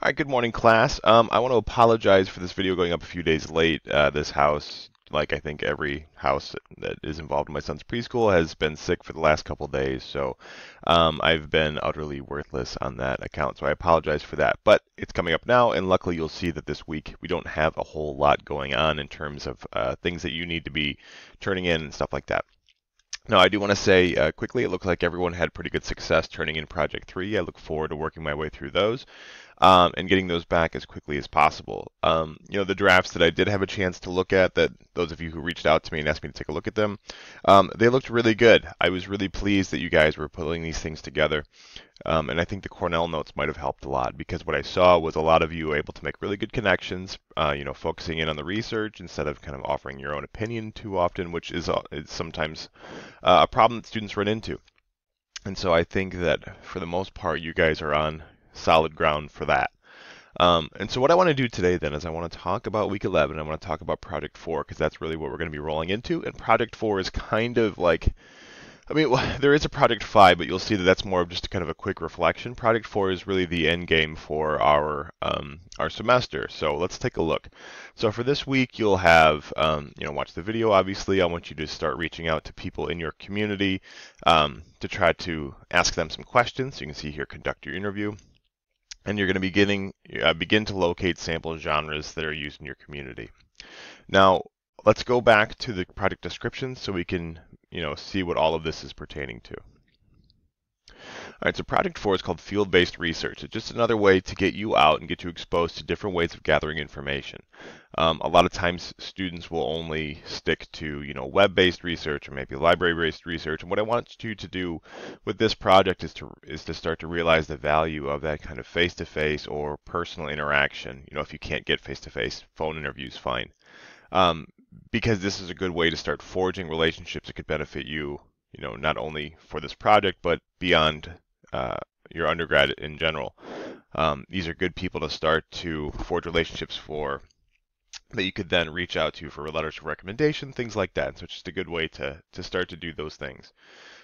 All right, good morning, class. I want to apologize for this video going up a few days late. This house, like I think every house that is involved in my son's preschool, has been sick for the last couple days, so I've been utterly worthless on that account. So I apologize for that. But it's coming up now, and luckily you'll see that this week we don't have a whole lot going on in terms of things that you need to be turning in and stuff like that. Now, I do want to say quickly, it looks like everyone had pretty good success turning in Project 3. I look forward to working my way through those and getting those back as quickly as possible. The drafts that I did have a chance to look at, that those of you who reached out to me and asked me to take a look at them, they looked really good. I was really pleased that you guys were putting these things together. And I think the Cornell notes might have helped a lot because what I saw was a lot of you able to make really good connections, focusing in on the research instead of kind of offering your own opinion too often, which is sometimes a problem that students run into. And so I think that for the most part, you guys are on solid ground for that. And so what I want to do today then is I want to talk about week 11. I want to talk about Project 4 because that's really what we're going to be rolling into. And Project 4 is kind of like, there is a Project 5, but you'll see that that's more of just kind of a quick reflection. Project 4 is really the end game for our semester. So let's take a look. So for this week, you'll have, watch the video, obviously. I want you to start reaching out to people in your community to try to ask them some questions. So you can see here, conduct your interview. And you're going to begin to locate sample genres that are used in your community. Now, let's go back to the project description so we can, see what all of this is pertaining to. All right, so Project 4 is called Field-Based Research. It's just another way to get you out and get you exposed to different ways of gathering information. A lot of times students will only stick to, web-based research or maybe library-based research. And what I want you to do with this project is to start to realize the value of that kind of face-to-face or personal interaction. If you can't get face-to-face, phone interviews, fine. Because this is a good way to start forging relationships that could benefit you, not only for this project, but beyond your undergrad in general. These are good people to start to forge relationships for that you could then reach out to for letters of recommendation, things like that. So it's just a good way to start to do those things.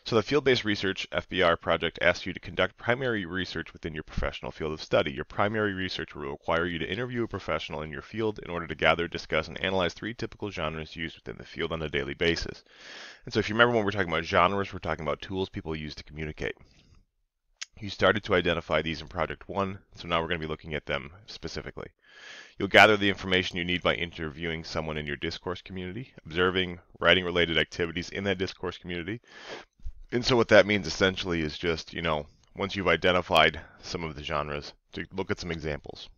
So the Field-Based Research FBR project asks you to conduct primary research within your professional field of study. Your primary research will require you to interview a professional in your field in order to gather, discuss, and analyze 3 typical genres used within the field on a daily basis. And so if you remember when we're talking about genres, we're talking about tools people use to communicate. You started to identify these in Project 1, so now we're going to be looking at them specifically. You'll gather the information you need by interviewing someone in your discourse community, observing writing related activities in that discourse community. And so what that means essentially is just, once you've identified some of the genres, to look at some examples.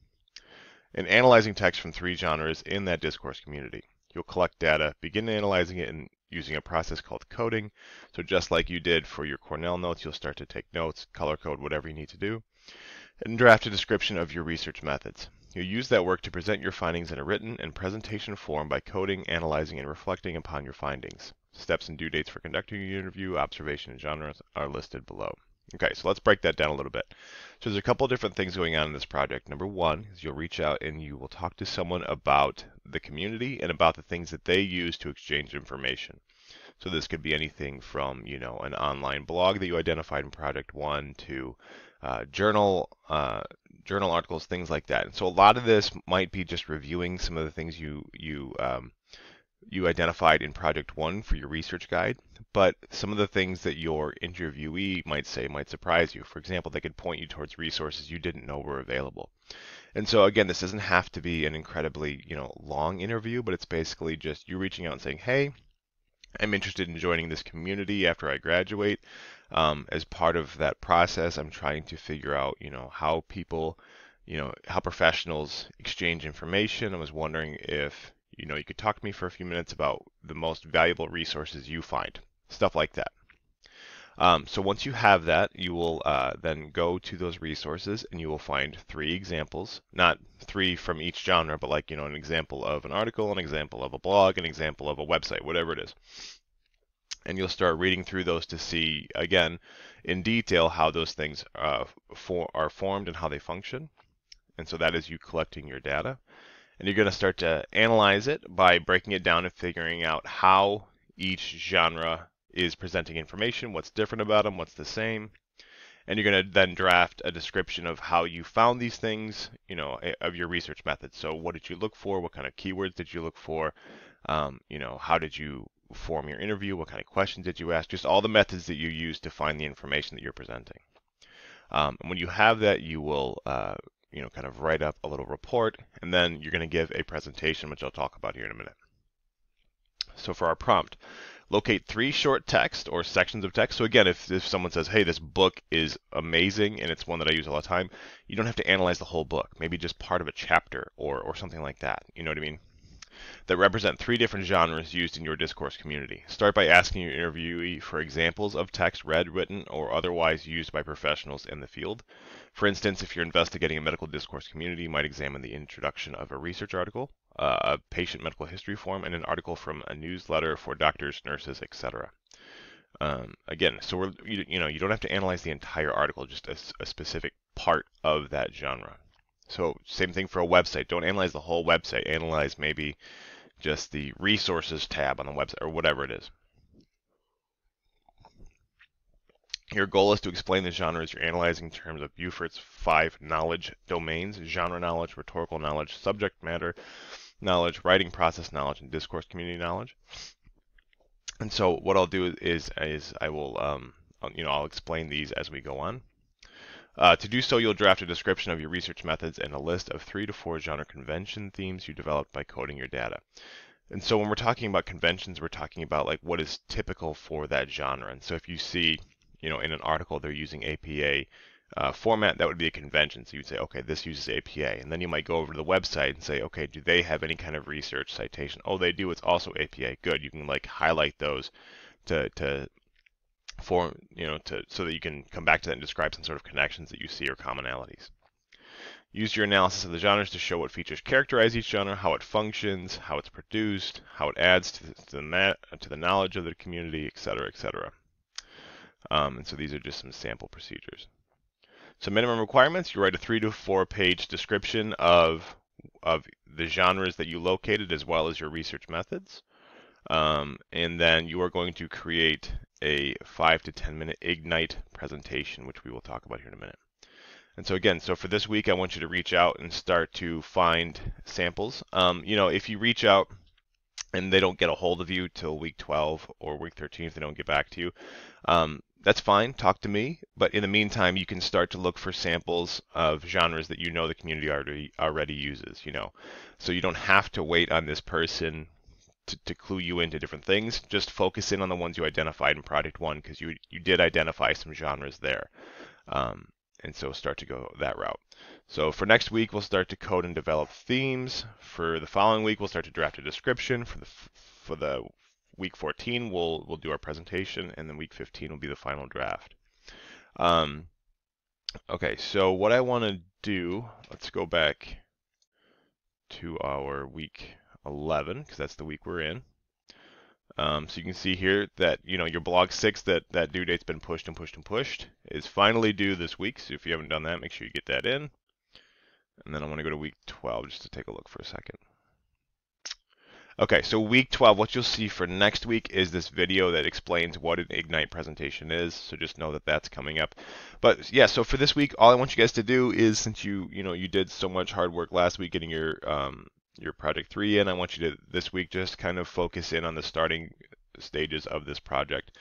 And analyzing text from 3 genres in that discourse community. You'll collect data, begin analyzing it, and using a process called coding. So just like you did for your Cornell notes, you'll start to take notes, color code, whatever you need to do, and draft a description of your research methods. You'll use that work to present your findings in a written and presentation form by coding, analyzing, and reflecting upon your findings. Steps and due dates for conducting your interview, observation, and genres are listed below. Okay, so let's break that down a little bit. So there's a couple different things going on in this project. Number one is you'll reach out and you will talk to someone about the community and about the things that they use to exchange information. So this could be anything from, an online blog that you identified in Project 1 to journal articles, things like that. And so a lot of this might be just reviewing some of the things you identified in Project 1 for your research guide, but some of the things that your interviewee might say might surprise you. For example, they could point you towards resources you didn't know were available. And so again, this doesn't have to be an incredibly, long interview, but it's basically just you reaching out and saying, hey, I'm interested in joining this community after I graduate. As part of that process, I'm trying to figure out, how people, how professionals exchange information. I was wondering if, you could talk to me for a few minutes about the most valuable resources you find, stuff like that. So once you have that, you will then go to those resources and you will find 3 examples, not 3 from each genre, but like, an example of an article, an example of a blog, an example of a website, whatever it is. And you'll start reading through those to see, again, in detail how those things are formed and how they function. And so that is you collecting your data. And you're going to start to analyze it by breaking it down and figuring out how each genre is presenting information, what's different about them, what's the same. and you're going to then draft a description of how you found these things, of your research methods. So what did you look for? What kind of keywords did you look for? How did you form your interview? What kind of questions did you ask? Just all the methods that you use to find the information that you're presenting. And when you have that, you will kind of write up a little report, and then you're going to give a presentation, which I'll talk about here in a minute. So for our prompt, locate 3 short text or sections of text. So again, if someone says, hey, this book is amazing and it's one that I use all the time, you don't have to analyze the whole book. Maybe just part of a chapter or something like that. You know what I mean? That represent 3 different genres used in your discourse community. Start by asking your interviewee for examples of text read, written, or otherwise used by professionals in the field. For instance, if you're investigating a medical discourse community, you might examine the introduction of a research article, a patient medical history form, and an article from a newsletter for doctors, nurses, etc. Again, so you don't have to analyze the entire article, just a specific part of that genre. So same thing for a website. Don't analyze the whole website. Analyze maybe just the resources tab on the website or whatever it is. Your goal is to explain the genres you're analyzing in terms of Beaufort's 5 knowledge domains: genre knowledge, rhetorical knowledge, subject matter knowledge, writing process knowledge, and discourse community knowledge. And so what I'll do is I will I'll explain these as we go on. To do so, you'll draft a description of your research methods and a list of 3 to 4 genre convention themes you developed by coding your data. And so when we're talking about conventions, we're talking about like what is typical for that genre. And so if you see, in an article they're using APA format, that would be a convention. So you'd say, okay, this uses APA. And then you might go over to the website and say, okay, do they have any kind of research citation? Oh, they do. It's also APA. Good. You can like highlight those to so that you can come back to that and describe some sort of connections that you see or commonalities. Use your analysis of the genres to show what features characterize each genre, how it functions, how it's produced, how it adds to the knowledge of the community, etc., etc. And so these are just some sample procedures. So minimum requirements: you write a 3 to 4 page description of the genres that you located as well as your research methods. And then you are going to create a 5 to 10 minute Ignite presentation, which we will talk about here in a minute. And so again, for this week, I want you to reach out and start to find samples. If you reach out and they don't get a hold of you till week 12 or week 13, if they don't get back to you, that's fine. Talk to me. But in the meantime, you can start to look for samples of genres that the community already uses. So you don't have to wait on this person to clue you into different things. Just focus in on the ones you identified in Project 1, because you did identify some genres there. And so start to go that route. So for next week, we'll start to code and develop themes. For the following week, we'll start to draft a description. For the week 14, we'll do our presentation, and then week 15 will be the final draft. Okay, so what I want to do, let's go back to our week 11, because that's the week we're in. So you can see here that your blog 6 that due date's been pushed and pushed and pushed is finally due this week. So if you haven't done that, make sure you get that in. And then I want to go to week 12 just to take a look for a second. Okay, so week 12, what you'll see for next week is this video that explains what an Ignite presentation is. So just know that that's coming up. But yeah, so for this week, all I want you guys to do is, since you did so much hard work last week getting your Project 3 in, I want you to this week just kind of focus in on the starting stages of this project.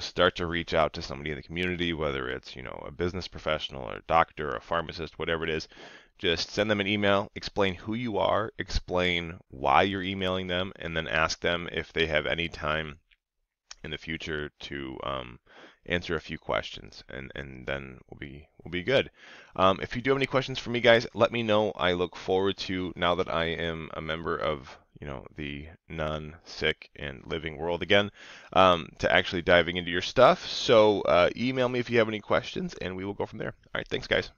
Start to reach out to somebody in the community, whether it's a business professional or a doctor or a pharmacist, whatever it is. Just send them an email, explain who you are, explain why you're emailing them, and then ask them if they have any time in the future to answer a few questions, and then we'll be good. If you do have any questions for me, guys, let me know. I look forward to, now that I am a member of the non-sick and living world again, to actually diving into your stuff. So email me if you have any questions, and we will go from there. All right, thanks, guys.